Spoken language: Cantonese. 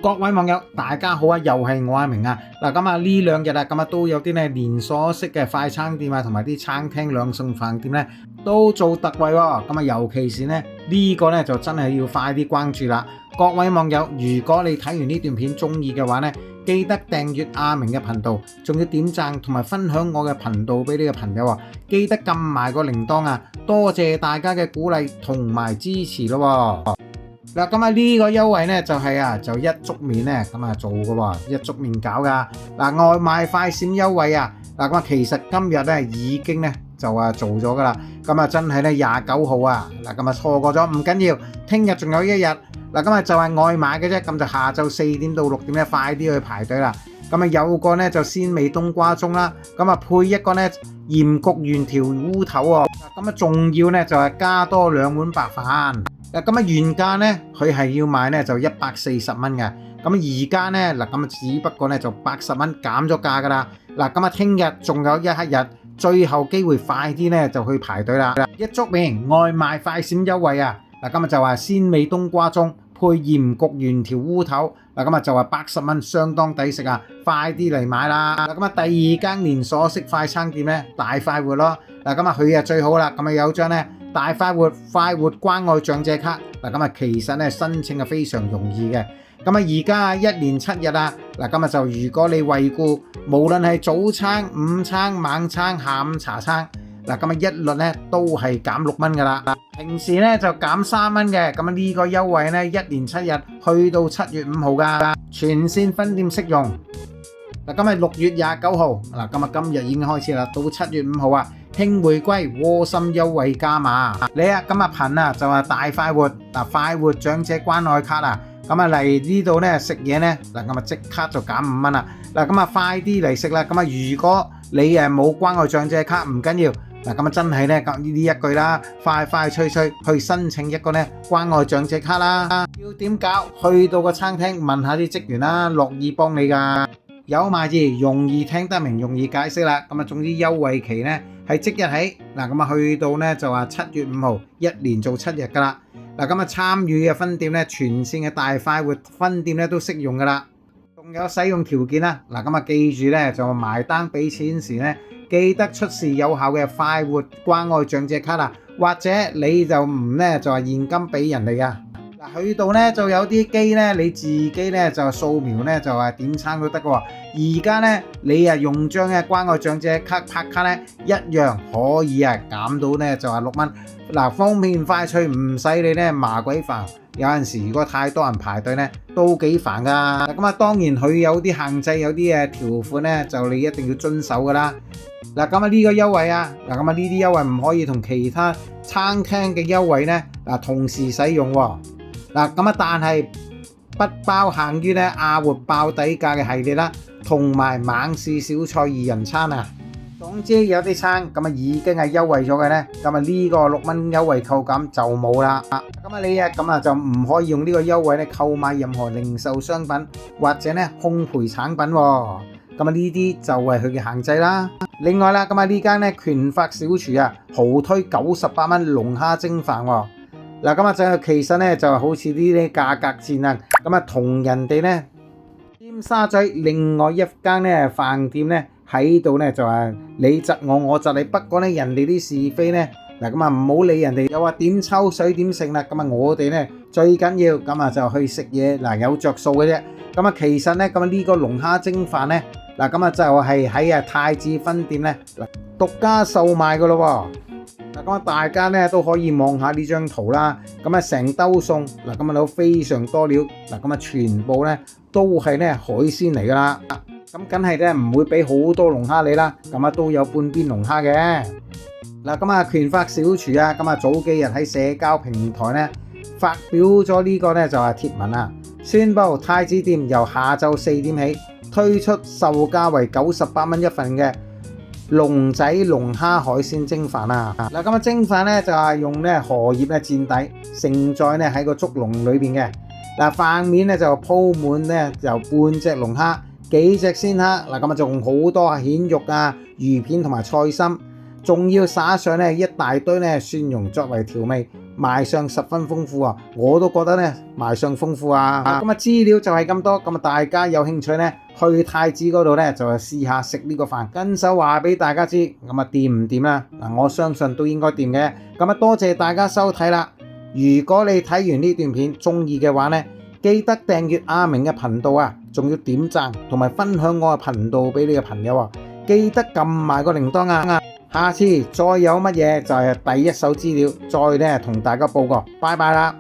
各位網友，大家好啊！又係我阿明啊！嗱，咁啊呢兩日啊，咁啊都有啲咧連鎖式嘅快餐店啊，同埋啲餐廳兩餸飯店咧都做特惠喎。咁啊，尤其是咧呢個咧就真係要快啲關注啦！各位網友，如果你睇完呢段片中意嘅話咧，記得訂閱阿明嘅頻道，仲要點讚同埋分享我嘅頻道俾你嘅朋友啊！記得撳埋個鈴鐺啊！多謝大家嘅鼓勵同埋支持咯喎！嗱，咁啊呢個優惠咧就係就一粥麵咧咁啊做嘅喎，一粥麵搞噶。嗱，外賣快閃優惠啊！嗱，咁啊其實今日咧已經咧就做咗噶啦。咁啊真係咧29號啊！嗱，咁啊錯過咗唔緊要，聽日仲有一日。嗱，咁啊就係外賣嘅啫，咁就下晝4點到6點咧快啲去排隊啦。咁啊有個咧就鮮味冬瓜盅啦，咁啊配一個咧鹽焗原條烏頭喎。咁啊仲要咧就係加多2碗白飯。嗱，咁啊原價咧佢係要賣咧就140蚊嘅，咁而家咧嗱咁啊只不過咧就80蚊減咗價噶啦。嗱，咁啊聽日仲有一日，最後機會快啲咧就去排隊啦。一粥麵外賣快閃優惠啊！嗱，今日就話鮮味冬瓜盅配鹽焗原條烏頭，嗱咁啊就話80蚊，相當抵食啊！快啲嚟買啦！嗱，咁啊第二間連鎖式快餐店咧大快活咯，嗱咁啊佢啊最好啦，咁啊有張咧大快活關愛長者卡，嗱咁啊其實咧申請係非常容易嘅，咁啊而家1年7日啊，嗱今日就如果你惠顧，無論係早餐、午餐、晚餐、下午茶餐，嗱咁啊一律咧都係減6蚊噶啦，平時咧就減3蚊嘅，咁啊呢個優惠咧1年7日去到7月5號噶，全線分店適用。嗱，今日6月29號，嗱咁啊今日已經開始啦，到7月5號啊，慶回歸窩心優惠加碼。你啊今日憑啊就話大快活嗱快活長者關愛卡啊，咁啊嚟呢度咧食嘢咧，嗱咁啊即刻就減5蚊啦。嗱咁啊快啲嚟食啦，咁啊如果你冇關愛長者卡唔緊要。嗱咁啊真係咧呢一句啦，快快脆脆去申請一個咧關愛長者卡啦。要點搞？去到個餐廳問下啲職員啦，樂意幫你噶。有埋字，容易聽得明，容易解釋啦。咁啊總之優惠期咧係即日起，嗱咁啊去到咧就話7月5號，一連做7日噶啦。嗱咁啊參與嘅分店咧，全線嘅大快活分店咧都適用噶啦。仲有使用條件啦，嗱咁啊記住咧就埋單俾錢時咧。記得出示有效嘅快活關愛長者卡啦，或者你就唔咧就係現金俾人哋噶。嗱，去到咧就有啲機咧，你自己咧就掃描咧就係點餐都得嘅喎。而家咧你用張嘅關愛長者卡拍卡咧，一樣可以減到咧就係6蚊。嗱，方便快脆，唔使你咧麻鬼煩。有陣時如果太多人排隊咧，都幾煩噶。咁啊，當然佢有啲限制，有啲條款咧，就你一定要遵守噶啦。嗱，咁啊呢個優惠啊，嗱咁啊呢啲優惠唔可以同其他餐廳嘅優惠咧同時使用喎。嗱咁啊，但係不包限於咧亞活爆底價嘅系列啦，同埋猛士小菜2人餐啊。總之有啲餐咁啊已經係優惠咗嘅咧，咁啊呢個6蚊優惠扣減就冇啦。咁啊你咁啊就唔可以用呢個優惠咧購買任何零售商品或者咧烘焙產品喎。咁啊呢啲就係佢嘅限制啦。另外啦，咁啊呢間咧權發小廚啊豪推98蚊龍蝦蒸飯喎。嗱咁啊就其實咧就好似呢啲價格戰啊，咁啊同人哋咧尖沙咀另外一間咧飯店咧喺度咧就話你窒我，我窒你，不過咧人哋啲是非咧嗱咁啊唔好理人哋，又話點抽水點剩啦，咁啊我哋咧最緊要咁啊就去食嘢嗱有着數嘅啫。咁啊其實咧咁啊呢個龍蝦蒸飯咧嗱咁啊就係喺太子分店咧獨家售賣噶咯喎。嗱咁啊大家咧都可以望下呢張圖啦。咁啊成兜餸嗱咁啊都非常多料，嗱咁啊全部咧都係咧海鮮嚟噶啦。咁梗係咧唔會俾好多龍蝦你啦，咁啊都有半邊龍蝦嘅。嗱咁啊權發小廚啊，咁啊早幾日喺社交平台咧發表咗呢個咧就係貼文啊，宣布太子店由下晝4點起推出售價為98蚊一份嘅龍仔龍蝦海鮮蒸飯啊。嗱咁啊蒸飯咧就係用咧荷葉咧墊底，盛載咧喺個竹籠裏邊嘅。嗱飯面咧就鋪滿咧就半隻龍蝦。幾隻鮮蝦嗱咁啊，仲好多蜆肉啊、魚片同埋菜心，仲要灑上咧一大堆咧蒜蓉作為調味，賣相十分豐富啊！我都覺得呢賣相豐富啊！咁資料就係咁多，咁大家有興趣呢，去太子嗰度呢，就試下食呢個飯，跟手話俾大家知，咁掂唔掂啦？我相信都應該掂嘅。咁多謝大家收睇啦！如果你睇完呢段片中意嘅話呢，記得訂閱阿明嘅頻道啊，仲要點讚同埋分享我嘅頻道俾你嘅朋友啊！記得撳埋個鈴鐺啊！下次再有乜嘢就係第一手資料，再同大家報告。拜拜啦！